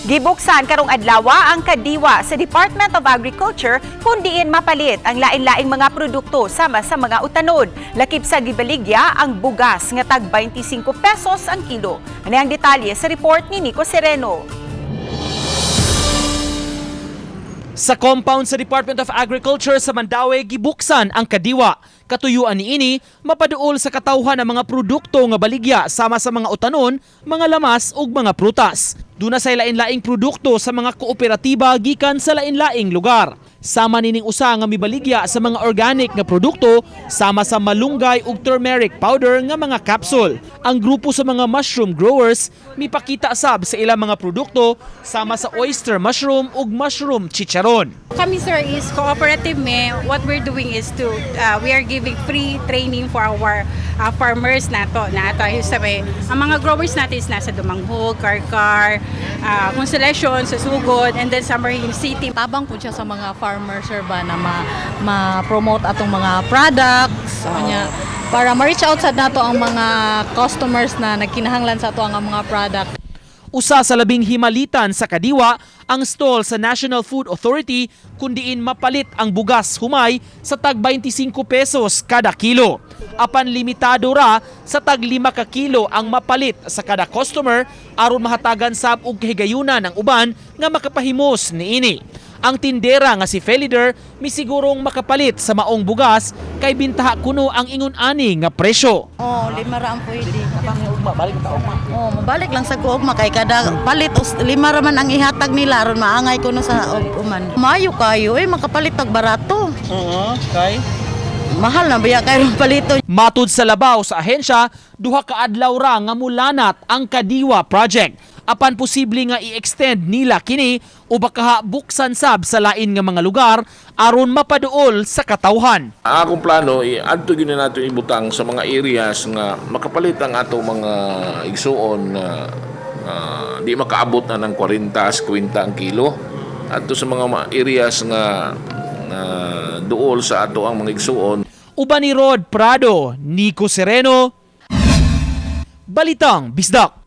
Gibuksan karong adlaw ang kadiwa sa Department of Agriculture kung diin mapalit ang lain-laing mga produkto sama sa mga utanon. Lakip sa gibaligya ang bugas nga tag 25 pesos ang kilo. Ano ang detalye sa report ni Nico Sereno. Sa compound sa Department of Agriculture sa Mandaue, gibuksan ang kadiwa. Katuyuan niini, mapaduol sa katawhan ng mga produkto nga baligya sama sa mga utanon, mga lamas ug mga prutas. Duna sa lain-laing produkto sa mga kooperatiba gikan sa lain-laing lugar. Sama nining usa nga mibaligya sa mga organic nga produkto sama sa malunggay ug turmeric powder nga mga capsule. Ang grupo sa mga mushroom growers mipakita sab sa ilang mga produkto sama sa oyster mushroom ug mushroom chicharon. Kami sir is cooperative me. What we're doing is we are giving free training for our farmers nato sabi ang mga growers natin is nasa Dumanghog, Karkar, Constellation, sa Sugod, and then sa Marine City. Tabang po siya sa mga farmers sir ba na ma-promote atong mga products kanya para ma-reach out sa nato ang mga customers na nagkinahanglan sa ato ang mga product. Usa sa labing himalitan sa kadiwa ang stall sa National Food Authority kung diin mapalit ang bugas humay sa tag 25 pesos kada kilo. Apan limitado ra sa tag 5 ka kilo ang mapalit sa kada customer aron mahatagan sab og kahigayunan ang uban nga makapahimos niini. Ang tindera nga si Felider misigurong makapalit sa maong bugas kay bintaha kuno ang ingon ani nga presyo. Oh, 5 ra ang pwede. Mabalik lang sa kuogma kay kada palit 5 ra man ang ihatag nila aron maangay kuno sa uman. Mayo kayo makapalit og barato. Kay Mahal na biya kayo palito. matud sa labaw sa ahensya, duha ka adlaw ra nga mulanat ang Kadiwa project. Apan posible nga i-extend nila kini o baka buksan sab sa lain nga mga lugar aron mapaduol sa katawhan. Ang akong plano, adto gyud na nato ibutang sa mga areas nga makapalit ang ato mga igsuon na di makaabot na ng 40-50 ang kilo. Adto sa mga areas nga duol sa ato ang mga igsuon. Uban ni Rod Prado, Nico Sereno, Balitang Bisdak.